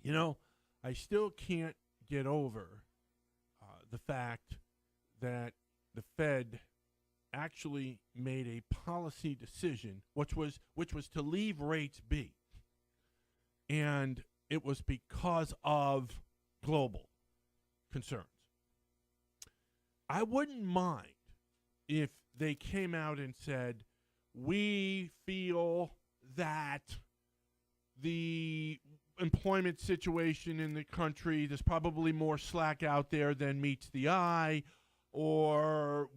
You know, I still can't get over the fact that the Fed actually made a policy decision, which was to leave rates be, and it was because of global concerns. I wouldn't mind if they came out and said, we feel that the employment situation in the country, there's probably more slack out there than meets the eye, or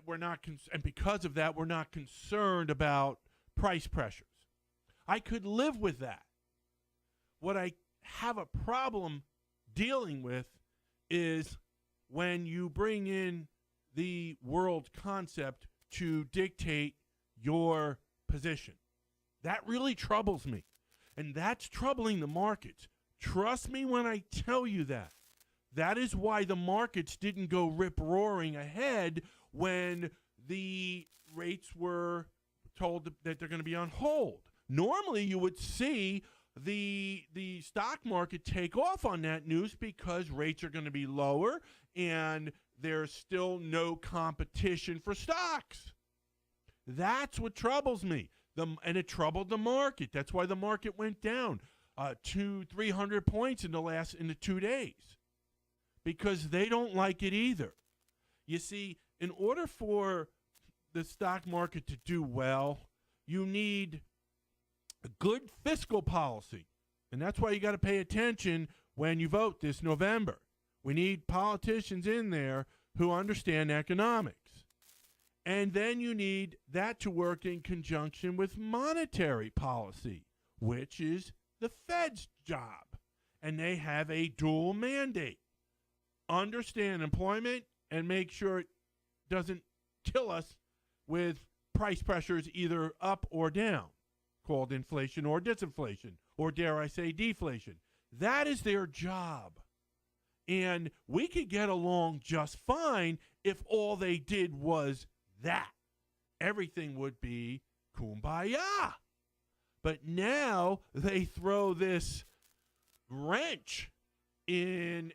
we're not, and because of that, we're not concerned about price pressures. I could live with that. What I have a problem dealing with is when you bring in the world concept to dictate your position. That really troubles me. And that's troubling the markets. Trust me when I tell you that. That is why the markets didn't go rip-roaring ahead when the rates were told that they're going to be on hold. Normally, you would see the stock market take off on that news because rates are going to be lower and there's still no competition for stocks. That's what troubles me. And it troubled the market. That's why the market went down 200-300 points in the 2 days, because they don't like it either. You see, in order for the stock market to do well, you need a good fiscal policy. And that's why you got to pay attention when you vote this November. We need politicians in there who understand economics. And then you need that to work in conjunction with monetary policy, which is the Fed's job. And they have a dual mandate. Understand employment and make sure it doesn't kill us with price pressures either up or down, called inflation or disinflation, or dare I say deflation. That is their job. And we could get along just fine if all they did was that. Everything would be kumbaya. But now they throw this wrench in,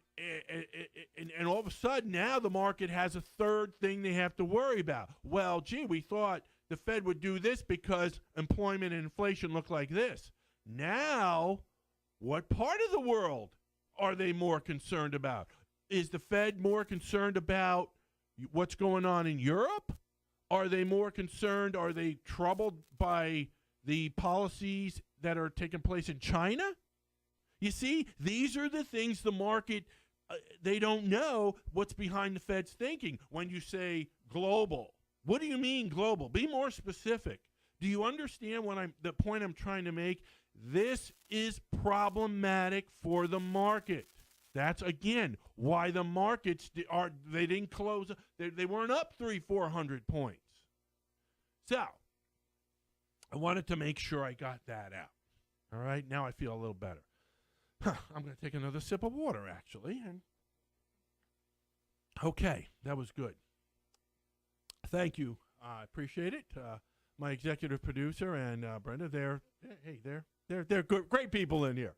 and all of a sudden now the market has a third thing they have to worry about. Well, gee, we thought the Fed would do this because employment and inflation look like this. Now, what part of the world are they more concerned about? Is the Fed more concerned about what's going on in Europe? Are they more concerned? Are they troubled by the policies that are taking place in China? You see, these are the things the market, they don't know what's behind the Fed's thinking. When you say global, what do you mean global? Be more specific. Do you understand the point I'm trying to make? This is problematic for the market. That's, again, why the markets they didn't close. They weren't up 300-400 points. So I wanted to make sure I got that out. All right, now I feel a little better. I'm going to take another sip of water, actually. Okay, that was good. Thank you. I appreciate it. My executive producer and Brenda, they're good, great people in here.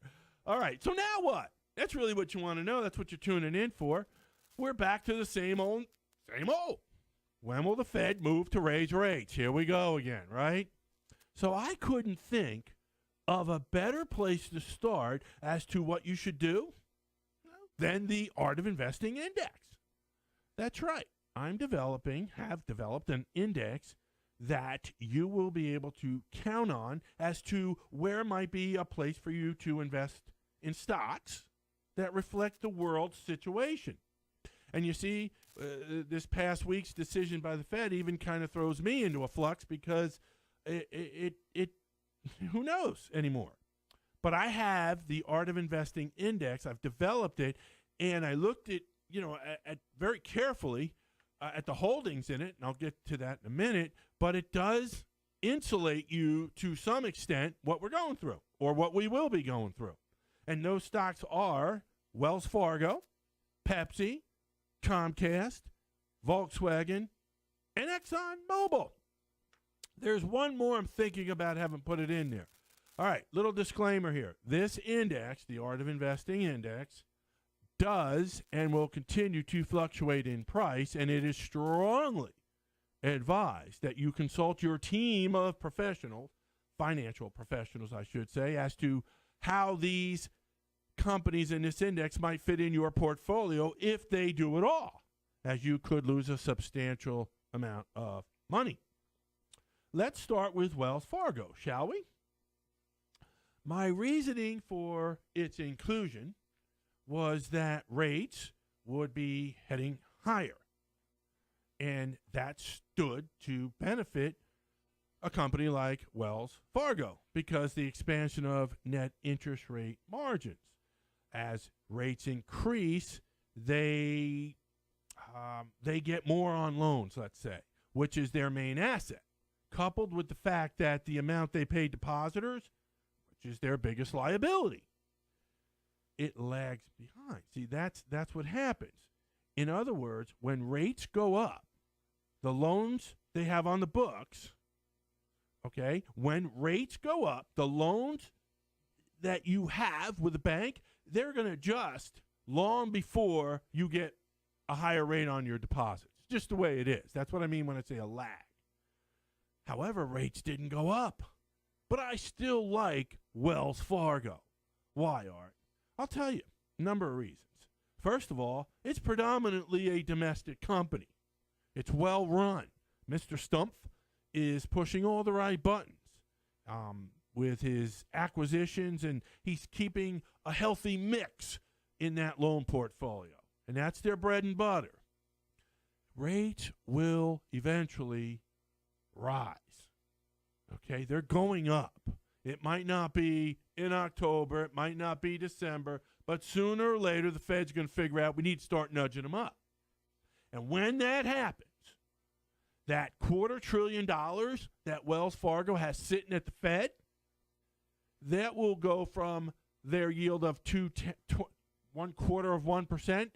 All right, so now what? That's really what you want to know. That's what you're tuning in for. We're back to the same old. When will the Fed move to raise rates? Here we go again, right? So I couldn't think of a better place to start as to what you should do than the Art of Investing Index. That's right. Have developed an index that you will be able to count on as to where might be a place for you to invest in stocks that reflect the world situation. And you see, this past week's decision by the Fed even kind of throws me into a flux because it who knows anymore. But I have the Art of Investing Index. I've developed it, and I looked at very carefully at the holdings in it, and I'll get to that in a minute. But it does insulate you to some extent what we're going through or what we will be going through. And those stocks are Wells Fargo, Pepsi, Comcast, Volkswagen, and ExxonMobil. There's one more I'm thinking about, haven't put it in there. All right, little disclaimer here. This index, the Art of Investing Index, does and will continue to fluctuate in price, and it is strongly advised that you consult your team of professionals, financial professionals, I should say, as to how these companies in this index might fit in your portfolio if they do at all, as you could lose a substantial amount of money. Let's start with Wells Fargo, shall we? My reasoning for its inclusion was that rates would be heading higher, and that stood to benefit a company like Wells Fargo because the expansion of net interest rate margins. As rates increase, they get more on loans, let's say, which is their main asset, coupled with the fact that the amount they pay depositors, which is their biggest liability, it lags behind. See, that's what happens. In other words, when rates go up, the loans they have on the books, okay, when rates go up, the loans that you have with the bank, they're going to adjust long before you get a higher rate on your deposits. Just the way it is. That's what I mean when I say a lag. However, rates didn't go up. But I still like Wells Fargo. Why, Art? I'll tell you, a number of reasons. First of all, it's predominantly a domestic company. It's well run. Mr. Stumpf is pushing all the right buttons with his acquisitions, and he's keeping a healthy mix in that loan portfolio. And that's their bread and butter. Rates will eventually rise. Okay, they're going up. It might not be in October, it might not be December, but sooner or later the Fed's going to figure out we need to start nudging them up. And when that happens, that $250 billion that Wells Fargo has sitting at the Fed, that will go from their yield of 1/4%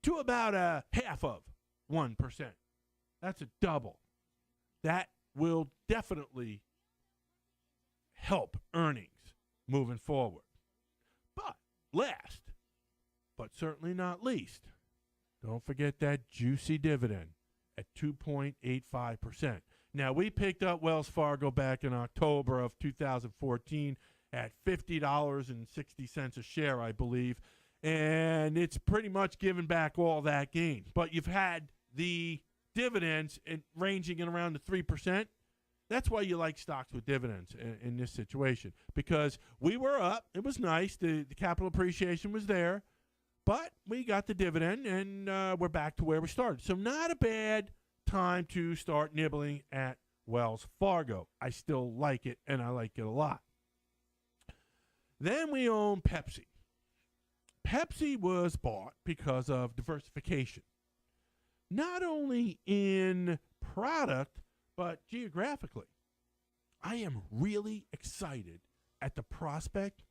to about a half of 1%. That's a double. That will definitely help earnings moving forward. But last, but certainly not least, don't forget that juicy dividend at 2.85%. Now, we picked up Wells Fargo back in October of 2014 at $50.60 a share, I believe, and it's pretty much given back all that gain. But you've had the dividends ranging in around the 3%. That's why you like stocks with dividends in this situation, because we were up. It was nice. The capital appreciation was there, but we got the dividend, and we're back to where we started. So not a bad time to start nibbling at Wells Fargo. I still like it, and I like it a lot. Then we own Pepsi. Pepsi was bought because of diversification, not only in product, but geographically. I am really excited at the prospect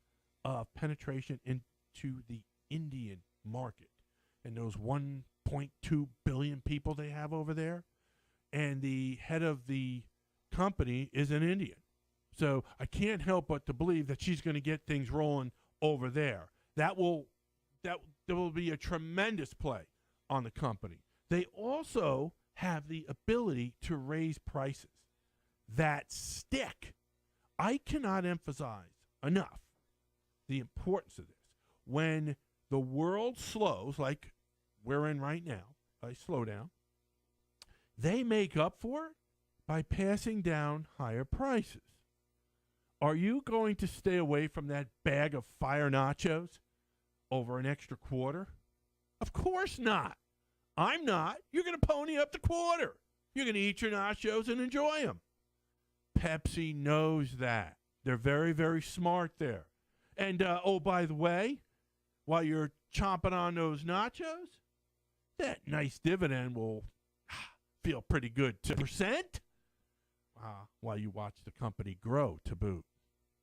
of penetration into the Indian market and those 1.2 billion people they have over there. And the head of the company is an Indian. So I can't help but to believe that she's going to get things rolling over there. There will be a tremendous play on the company. They also have the ability to raise prices that stick. I cannot emphasize enough the importance of this. When the world slows, like we're in right now, a slowdown, they make up for it by passing down higher prices. Are you going to stay away from that bag of fire nachos over an extra quarter? Of course not. I'm not. You're going to pony up the quarter. You're going to eat your nachos and enjoy them. Pepsi knows that. They're very, very smart there. And, oh, by the way, while you're chomping on those nachos, that nice dividend will feel pretty good. 2%? While you watch the company grow to boot.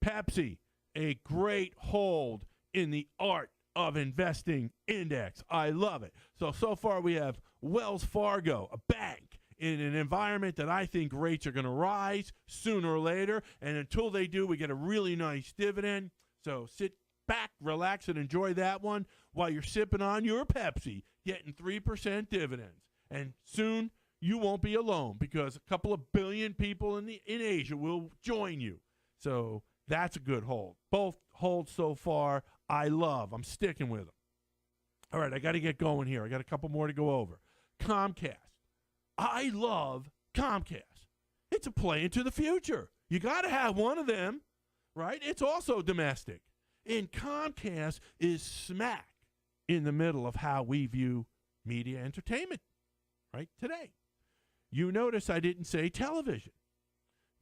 Pepsi, a great hold in the art of investing index. I love it. So far we have Wells Fargo, a bank, in an environment that I think rates are going to rise sooner or later. And until they do, we get a really nice dividend. So sit back, relax, and enjoy that one while you're sipping on your Pepsi, getting 3% dividends. And soon you won't be alone because a couple of billion people in Asia will join you. So that's a good hold. Both holds so far I love. I'm sticking with them. All right, I got to get going here. I got a couple more to go over. Comcast. I love Comcast. It's a play into the future. You got to have one of them, right? It's also domestic. And Comcast is smack in the middle of how we view media entertainment, right, today. You notice I didn't say television.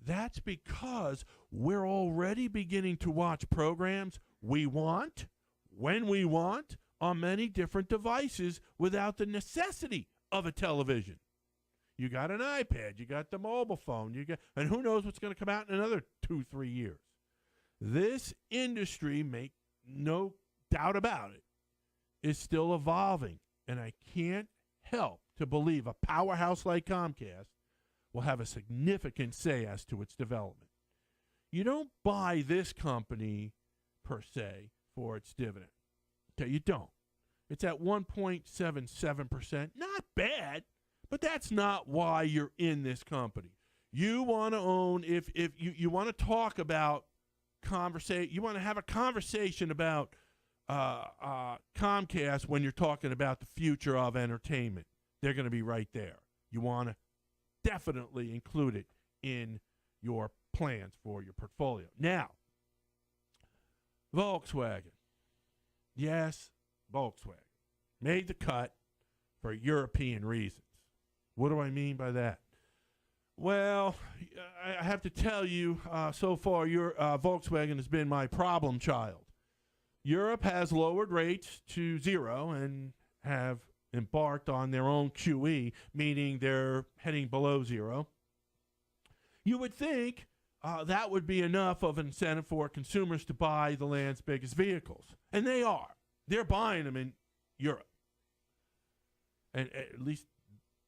That's because we're already beginning to watch programs we want, when we want, on many different devices without the necessity of a television. You got an iPad, you got the mobile phone, and who knows what's going to come out in another 2-3 years. This industry, make no doubt about it, is still evolving, and I can't help to believe a powerhouse like Comcast will have a significant say as to its development. You don't buy this company, per se, for its dividend. Okay, you don't. It's at 1.77%. Not bad, but that's not why you're in this company. You want to own, if you want to talk about you want to have a conversation about Comcast when you're talking about the future of entertainment. They're going to be right there. You want to definitely include it in your plans for your portfolio. Now, Volkswagen. Yes, Volkswagen made the cut for European reasons. What do I mean by that? Well, I have to tell you, so far, Volkswagen has been my problem child. Europe has lowered rates to 0 and have embarked on their own QE, meaning they're heading below 0. You would think that would be enough of an incentive for consumers to buy the land's biggest vehicles. And they are. They're buying them in Europe. And at least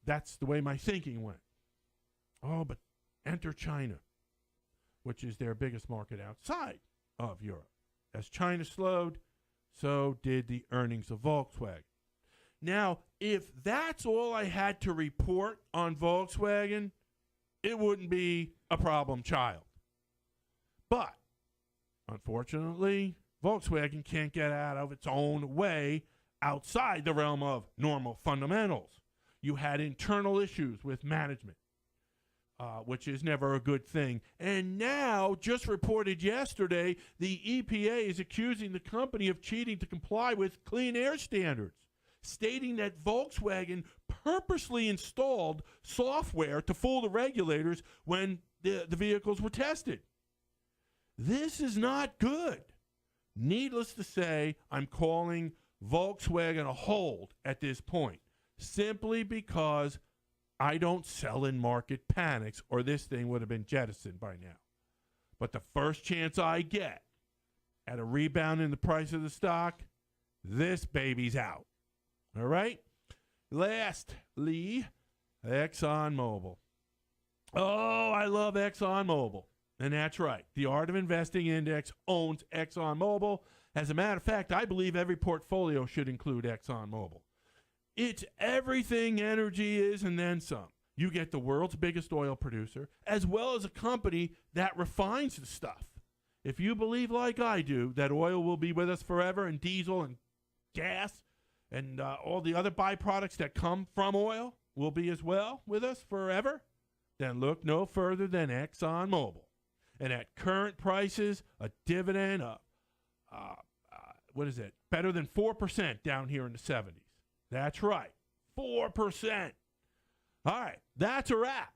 that's the way my thinking went. Oh, but enter China, which is their biggest market outside of Europe. As China slowed, so did the earnings of Volkswagen. Now, if that's all I had to report on Volkswagen, it wouldn't be a problem child. But, unfortunately, Volkswagen can't get out of its own way outside the realm of normal fundamentals. You had internal issues with management, which is never a good thing. And now, just reported yesterday, the EPA is accusing the company of cheating to comply with clean air standards, stating that Volkswagen purposely installed software to fool the regulators when the vehicles were tested. This is not good. Needless to say, I'm calling Volkswagen a hold at this point, simply because I don't sell in market panics, or this thing would have been jettisoned by now. But the first chance I get at a rebound in the price of the stock, this baby's out. All right? Lastly, ExxonMobil. Oh, I love ExxonMobil. And that's right. The Art of Investing Index owns ExxonMobil. As a matter of fact, I believe every portfolio should include ExxonMobil. It's everything energy is and then some. You get the world's biggest oil producer, as well as a company that refines the stuff. If you believe, like I do, that oil will be with us forever, and diesel and gas and all the other byproducts that come from oil will be as well with us forever, then look no further than ExxonMobil. And at current prices, a dividend of, better than 4% down here in the 70s. That's right, 4%. All right, that's a wrap.